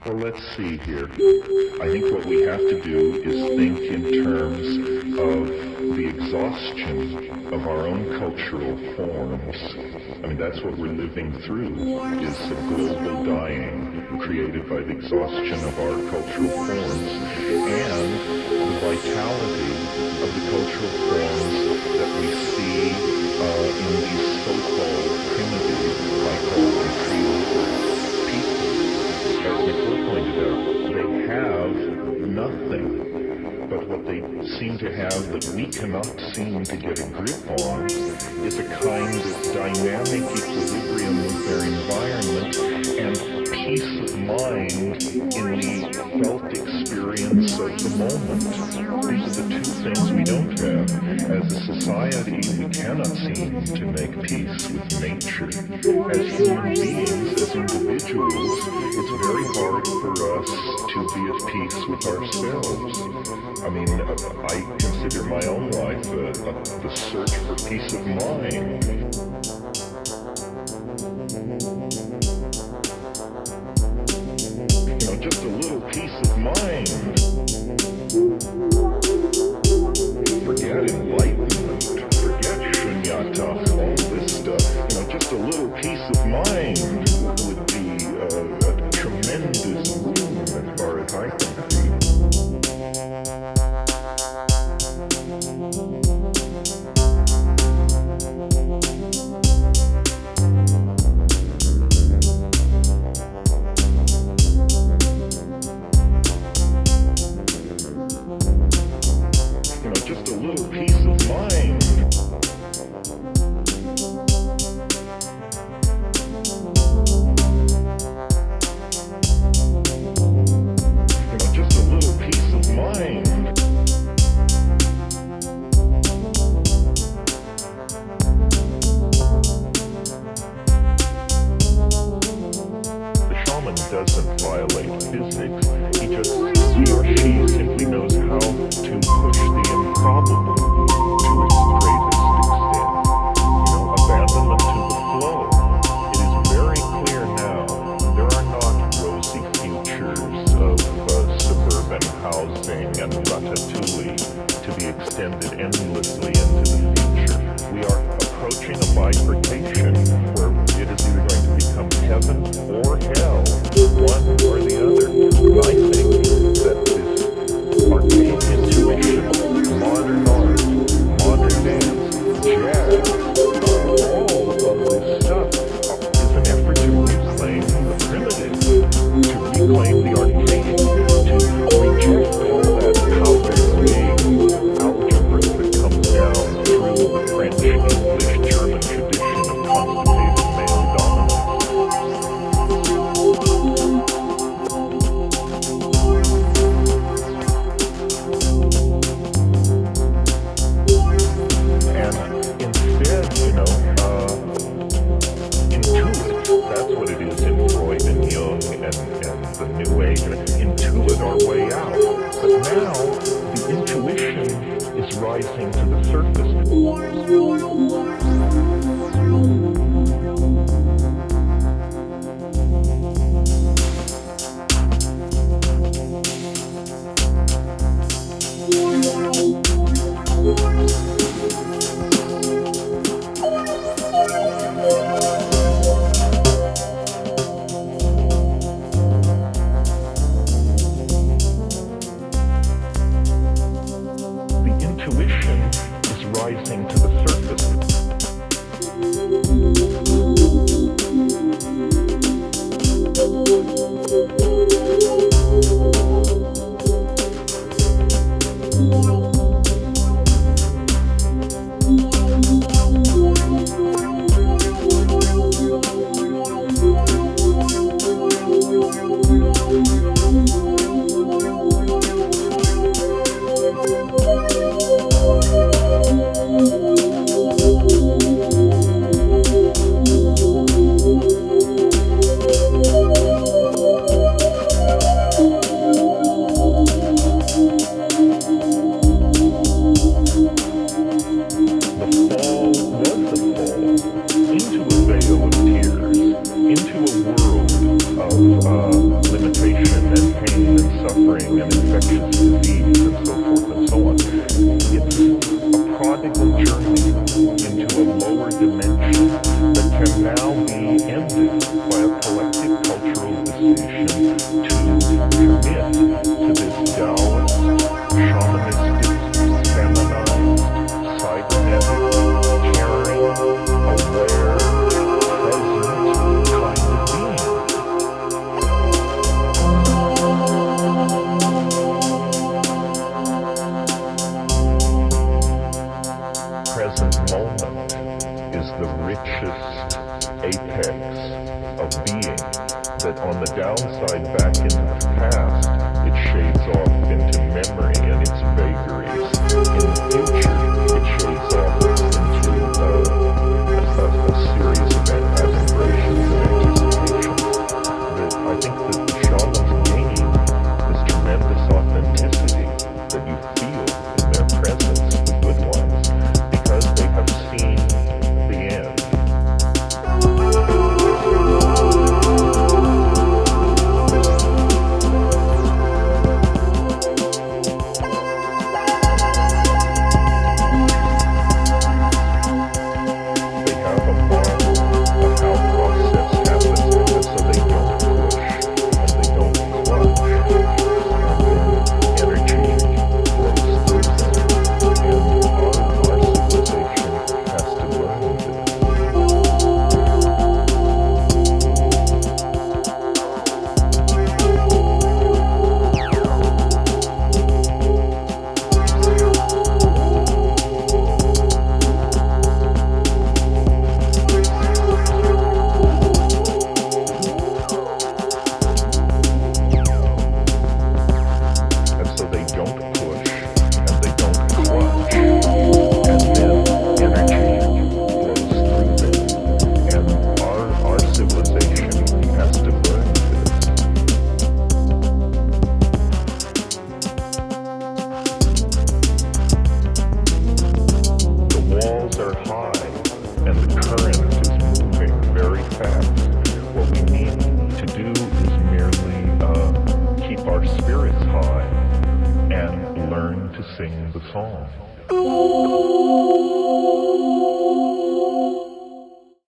Well, let's see here. I think what we have to do is think in terms of the exhaustion of our own cultural forms. I mean, that's what we're living through, is a global dying created by the exhaustion of our cultural forms and the vitality of the cultural forms that we see in these so-called primitive, I call them field people. As Nicole pointed out, they have nothing. But what they seem to have that we cannot seem to get a grip on is a kind of dynamic equilibrium with their environment and peace of mind in the felt experience of the moment. These are the two things we don't have. As a society, we cannot seem to make peace with nature. As human beings, as individuals, it's very hard for us to be at peace with ourselves. I mean, I consider my own life the search for peace of mind. You know, just a little peace of mind. Forget enlightenment, forget shunyata, all this stuff. You know, just a little peace of mind would be a tremendous boon as far as I can see. Just a little peace of mind. You know, just a little peace of mind. The shaman doesn't violate physics. He or she simply knows how to push the improbable to its greatest extent. You know, abandonment to the flow. It is very clear now there are not rosy futures of suburban housing and ratatouille to be extended endlessly into the future. We are approaching a bifurcation where it is either going to become heaven or hell, one or the other. And I think that this arcane intuition, modern art, modern dance, jazz, all of this stuff is an effort to reclaim the primitive, to reclaim the arcane, to reject all that powder-weighing algebra that comes down through the French, English, German tradition of constipated male dominance. That's what it is in Freud and Jung and the New Age. Intuit our way out. But now, the intuition is rising to the surface. Rising to the surface. downside back into the past, it shades off into memory and its vagaries. In the future, it shades off into a serious event, aspirations and anticipations. I think that the shamans gain this tremendous authenticity that you feel in their presence, the good ones, because they have seen the end. Sing the song.